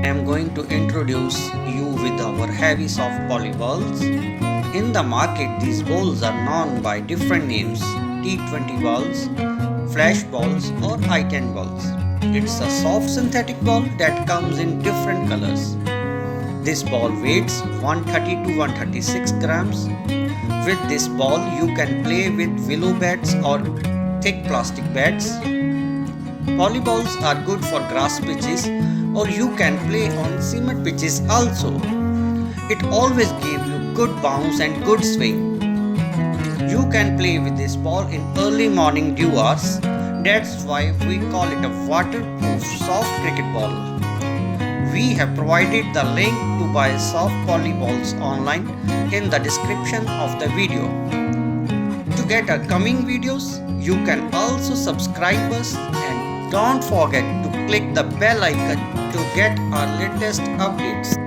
am going to introduce you with our heavy soft poly balls. In the market, these balls are known by different names: T20 balls, flash balls, or I-10 balls. It's a soft synthetic ball that comes in different colors. This ball weighs 130 to 136 grams. With this ball, you can play with willow bats or thick plastic bats. Polyballs are good for grass pitches, or you can play on cement pitches also. It always gives you good bounce and good swing. You can play with this ball in early morning dew hours. That's why we call it a waterproof soft cricket ball. We have provided the link to buy soft poly balls online in the description of the video. To get our coming videos, you can also subscribe us and don't forget to click the bell icon to get our latest updates.